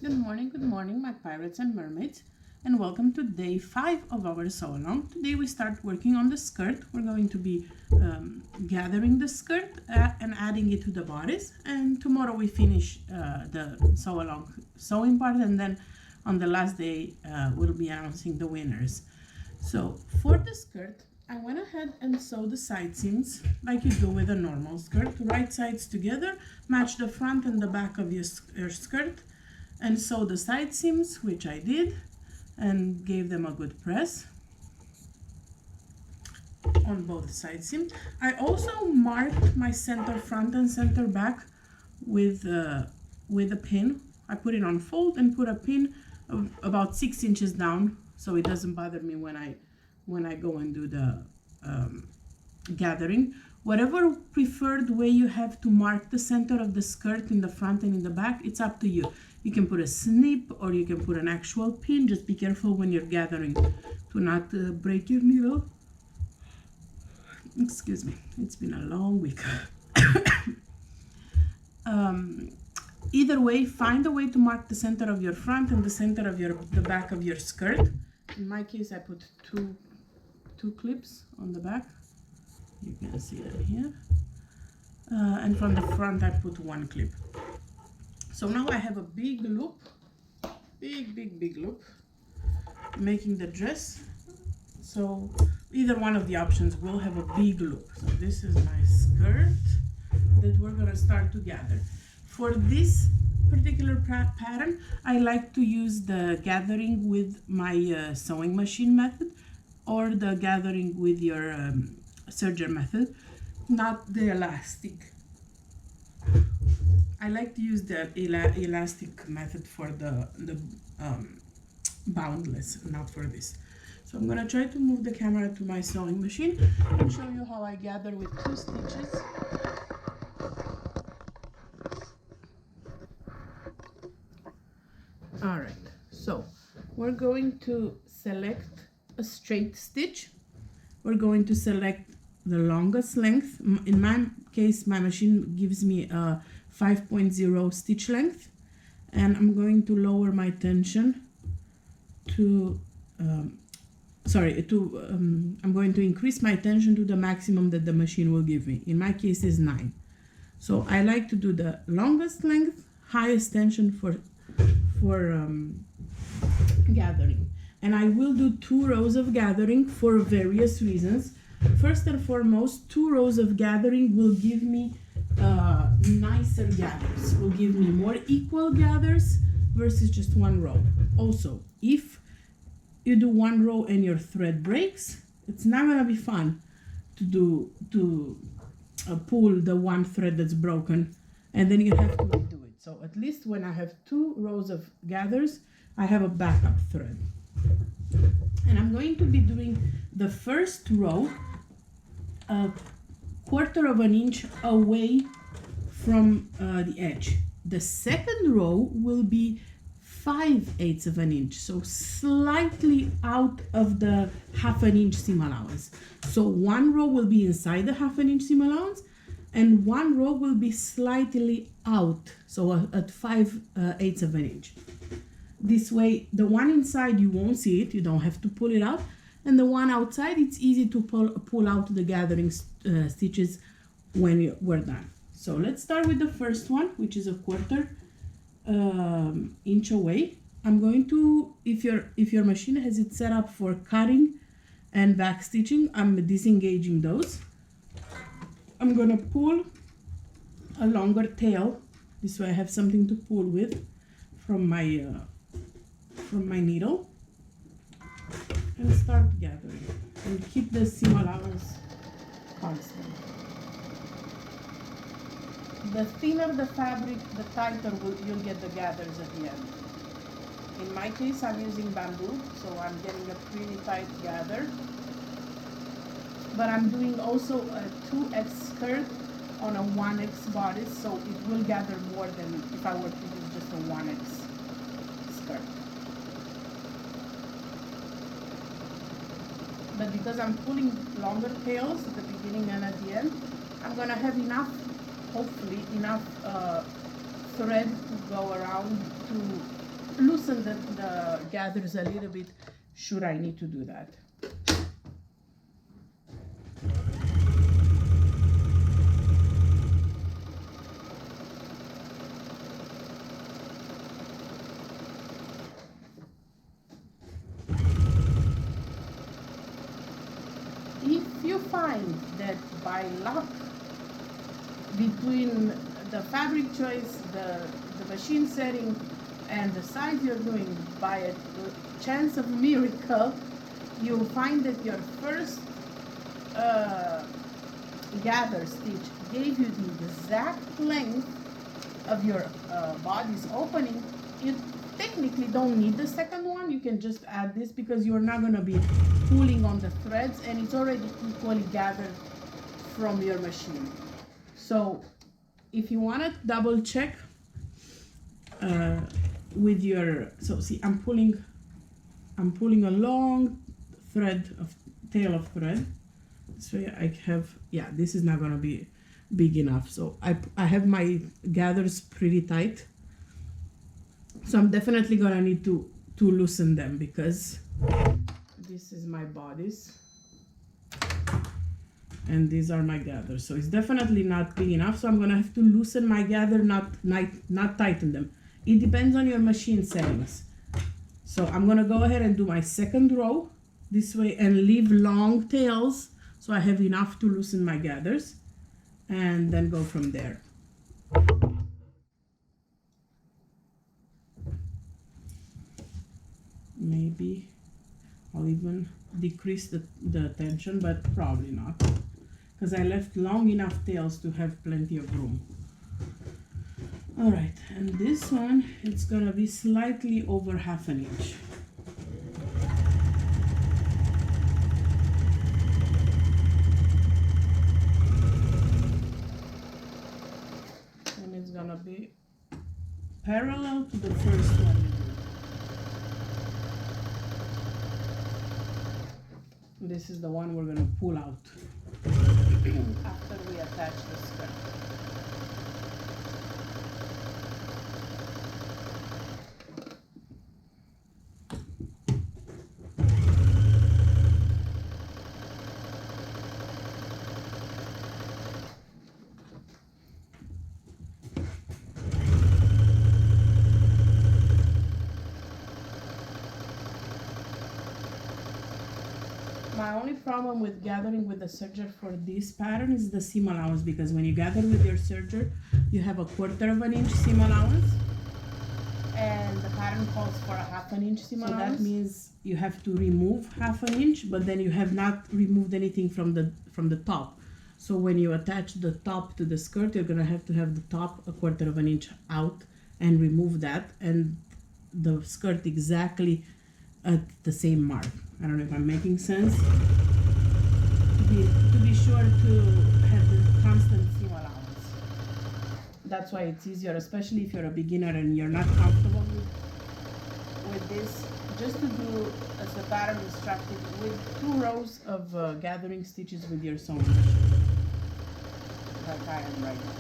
Good morning, my pirates and mermaids, and welcome to day 5 of our sew along. Today we start working on the skirt. We're going to be gathering the skirt and adding it to the bodice, and tomorrow we finish the sew along sewing part, and then on the last day we'll be announcing the winners. So for the skirt, I went ahead and sewed the side seams like you do with a normal skirt. Right sides together, match the front and the back of your skirt, and sew the side seams, which I did, and gave them a good press on both side seams. I also marked my center front and center back with a pin. I put it on fold and put a pin of about 6 inches down, so it doesn't bother me when I go and do the gathering. Whatever preferred way you have to mark the center of the skirt in the front and in the back, it's up to you. You can put a snip or you can put an actual pin. Just be careful when you're gathering to not break your needle. Excuse me, it's been a long week. Either way, find a way to mark the center of your front and the center of the back of your skirt. In my case, I put two clips on the back. You can see them here. And from the front, I put one clip. So now I have a big loop, big loop, making the dress. So either one of the options will have a big loop. So this is my skirt that we're gonna start to gather. For this particular pattern, I like to use the gathering with my sewing machine method, or the gathering with your serger method, not the elastic. I like to use the elastic method for the boundless, not for this. So I'm gonna try to move the camera to my sewing machine and show you how I gather with 2 stitches. All right, so we're going to select a straight stitch. We're going to select the longest length. In my case, my machine gives me a 5.0 stitch length, and I'm going to lower my tension to I'm going to increase my tension to the maximum that the machine will give me. In my case is 9. So I like to do the longest length, highest tension for gathering. And I will do 2 rows of gathering for various reasons. First and foremost, 2 rows of gathering will give me nicer gathers, will give me more equal gathers versus just 1 row. Also, if you do 1 row and your thread breaks, it's not gonna be fun to pull the one thread that's broken, and then you have to redo it. So at least when I have 2 rows of gathers, I have a backup thread. And I'm going to be doing the first row a 1/4 of an inch away from the edge. The second row will be 5/8 of an inch, so slightly out of the 1/2 inch seam allowance. So 1 row will be inside the 1/2 inch seam allowance, and 1 row will be slightly out, so at 5/8 of an inch. This way, the one inside, you won't see it, you don't have to pull it out, and the one outside, it's easy to pull out the gathering stitches when we're done. So let's start with the first one, which is a 1/4 inch away. I'm going to, if your machine has it set up for cutting and back stitching, I'm disengaging those. I'm gonna pull a longer tail, this way I have something to pull with from my needle, and start gathering, and keep the seam allowance constant. The thinner the fabric, the tighter you'll get the gathers at the end. In my case, I'm using bamboo, so I'm getting a pretty tight gather. But I'm doing also a 2X skirt on a 1X bodice, so it will gather more than if I were to use just a 1X skirt. But because I'm pulling longer tails at the beginning and at the end, I'm gonna have enough, hopefully enough thread to go around to loosen the gathers a little bit should I need to do that. If you find that by luck, between the fabric choice, the machine setting, and the size you're doing, by a chance of miracle, you'll find that your first gather stitch gave you the exact length of your body's opening, you technically don't need the second one. You can just add this because you're not going to be pulling on the threads, and it's already equally gathered from your machine. So if you want to double check with your, so see, I'm pulling a long thread of tail of thread. This way I have, yeah, this is not going to be big enough. So I have my gathers pretty tight. So I'm definitely going to need to loosen them because this is my bodies and these are my gathers. So it's definitely not big enough. So I'm going to have to loosen my gather, not tighten them. It depends on your machine settings. So I'm going to go ahead and do my second row this way and leave long tails so I have enough to loosen my gathers, and then go from there. Maybe I'll even decrease the tension, but probably not, because I left long enough tails to have plenty of room. All right, and this one, it's gonna be slightly over 1/2 inch. And it's gonna be parallel to the first one. This is the one we're gonna pull out after we attach the skirt. My only problem with gathering with the serger for this pattern is the seam allowance, because when you gather with your serger, you have a 1/4 inch seam allowance, and the pattern calls for a 1/2 inch seam allowance. So that means you have to remove 1/2 inch, but then you have not removed anything from the top. So when you attach the top to the skirt, you're gonna have to have the top a 1/4 inch out and remove that, and the skirt exactly at the same mark. I don't know if I'm making sense. To be sure to have the constant seam allowance. That's why it's easier, especially if you're a beginner and you're not comfortable with this, just to do as the pattern instructed with 2 rows of gathering stitches with your sewing machine, like I am right now.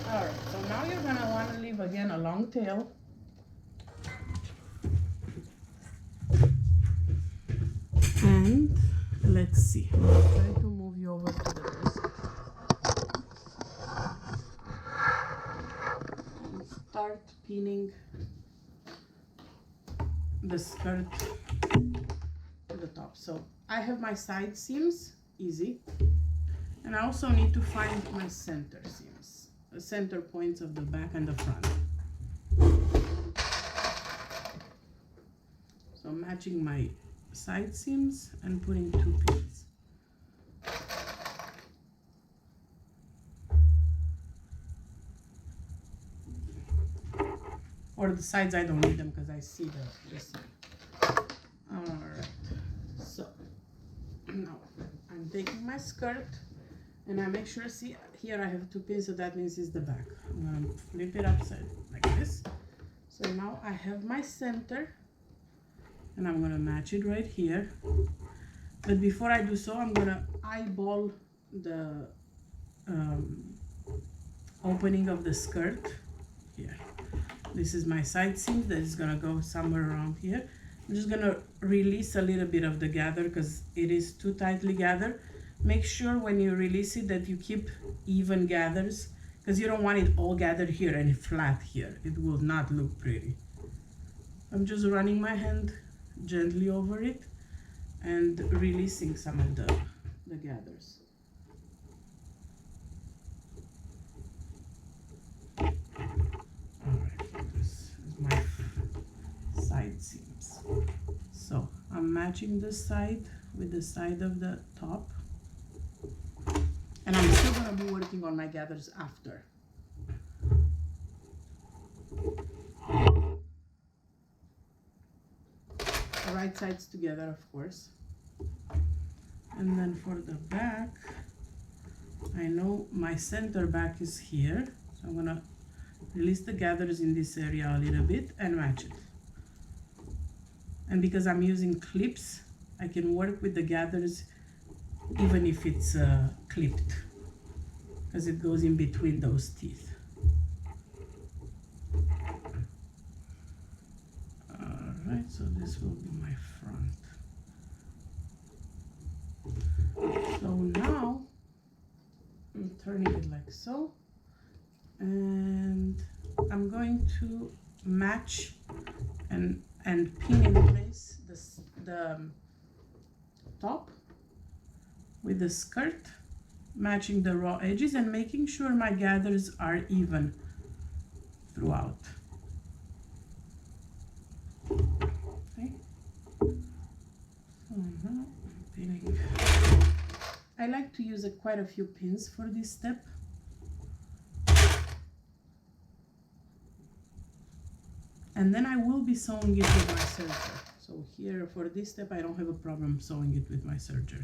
Alright, so now you're going to want to leave again a long tail. And let's see, I'll try to move you over to the desk. And start pinning the skirt to the top. So I have my side seams, easy. And I also need to find my center seams, the center points of the back and the front. So matching my side seams and putting 2 pins. Or the sides, I don't need them because I see the seam. Alright, so now I'm taking my skirt and I make sure, see here I have 2 pins, so that means it's the back. I'm gonna flip it upside like this. So now I have my center and I'm gonna match it right here. But before I do so, I'm gonna eyeball the opening of the skirt here. This is my side seam that is gonna go somewhere around here. I'm just gonna release a little bit of the gather because it is too tightly gathered. Make sure when you release it that you keep even gathers, because you don't want it all gathered here and flat here. It will not look pretty. I'm just running my hand gently over it and releasing some of the gathers. Alright, this is my side seams. So I'm matching this side with the side of the top. And I'm still gonna be working on my gathers after. The right sides together, of course. And then for the back, I know my center back is here. So I'm gonna release the gathers in this area a little bit and match it. And because I'm using clips, I can work with the gathers even if it's clipped, because it goes in between those teeth. Alright, so this will be my front. So now I'm turning it like so, and I'm going to match and pin in place the top with the skirt, matching the raw edges and making sure my gathers are even throughout. Okay. So now I'm pinning. I like to use quite a few pins for this step. And then I will be sewing it with my serger. So here for this step, I don't have a problem sewing it with my serger.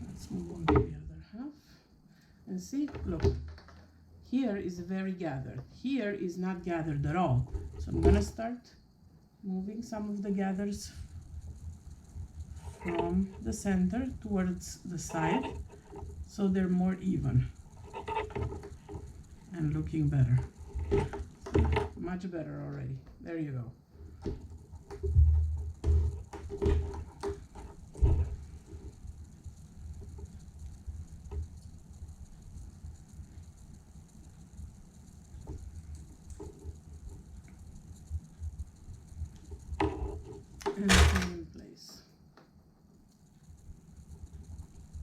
Let's move on to the other half. And see, look, here is very gathered. Here is not gathered at all. So I'm gonna start moving some of the gathers from the center towards the side so they're more even and looking better. Much better already. There you go. And pin in place.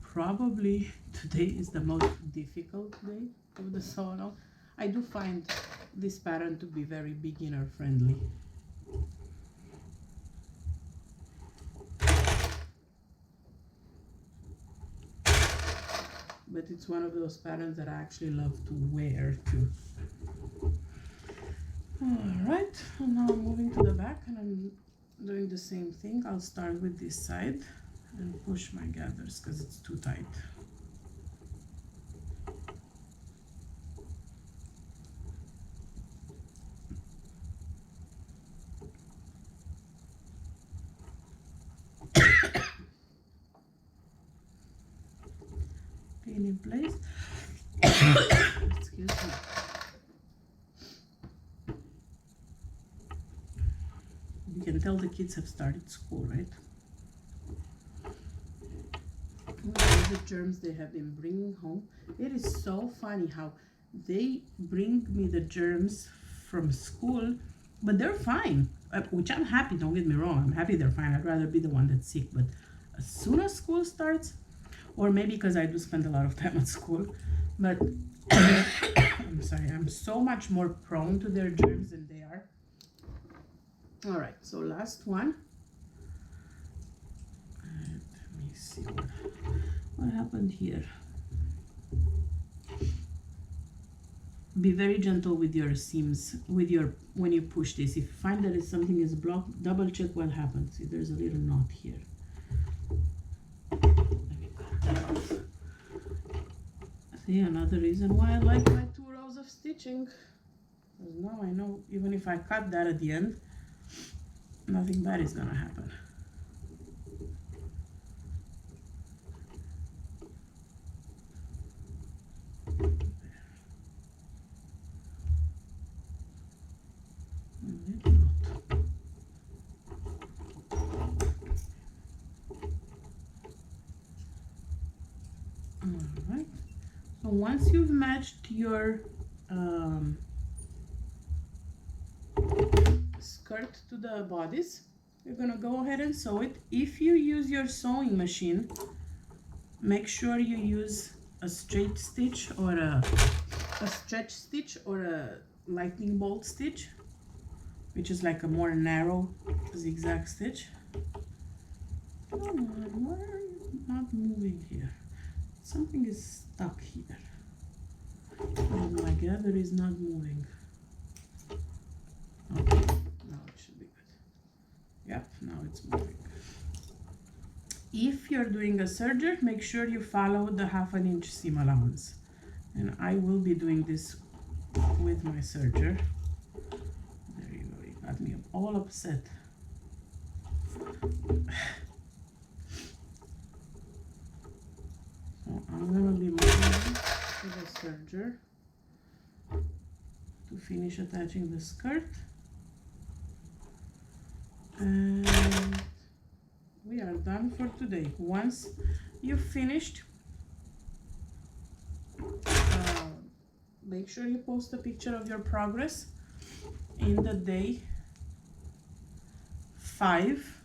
Probably today is the most difficult day of the sew-along. I do find this pattern to be very beginner friendly. But it's one of those patterns that I actually love to wear too. Alright, and now I'm moving to the back and I'm doing the same thing. I'll start with this side and push my gathers because it's too tight. Pin in place. Excuse me. You can tell the kids have started school, right? The germs they have been bringing home. It is so funny how they bring me the germs from school, but they're fine, which I'm happy, don't get me wrong, I'm happy they're fine. I'd rather be the one that's sick, but as soon as school starts, or maybe because I do spend a lot of time at school, but I'm sorry, I'm so much more prone to their germs than they are. All right, so last one. Let me see what happened here. Be very gentle with your seams, when you push this. If you find that something is blocked, double check what happened. See, there's a little knot here. Let me cut that off. See, another reason why I like my 2 rows of stitching. because now I know even if I cut that at the end, nothing bad is gonna happen. Alright, so once you've matched your skirt to the bodice, you're gonna go ahead and sew it. If you use your sewing machine, make sure you use a straight stitch or a stretch stitch or a lightning bolt stitch, which is like a more narrow zigzag stitch. Come on, why are you not moving here? Something is stuck here. And my gather is not moving. Okay, now it should be good. Yep, now it's moving. If you're doing a serger, make sure you follow the 1/2 inch seam allowance. And I will be doing this with my serger. There you go, you got me all upset. So I'm gonna be moving to the serger to finish attaching the skirt. And we are done for today. Once you've finished, make sure you post a picture of your progress in the day 5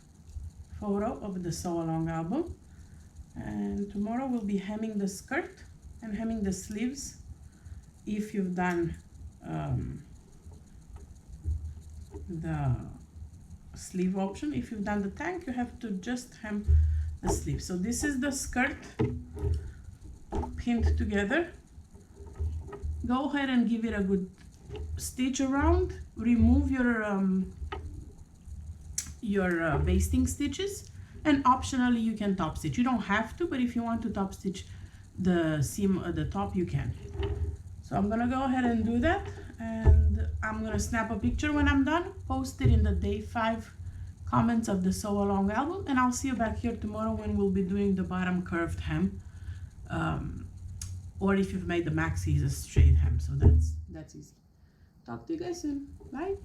photo of the sew along album. And tomorrow we'll be hemming the skirt and hemming the sleeves. If you've done the sleeve option, if you've done the tank, you have to just hem the sleeve. So this is the skirt pinned together. Go ahead and give it a good stitch around. Remove your basting stitches, and optionally you can top stitch. You don't have to, but if you want to top stitch the seam at the top, you can. So I'm gonna go ahead and do that, and I'm gonna snap a picture when I'm done, post it in the day 5 comments of the sew along album, and I'll see you back here tomorrow when we'll be doing the bottom curved hem. Or if you've made the maxi, a straight hem. So that's easy. Talk to you guys soon. Bye.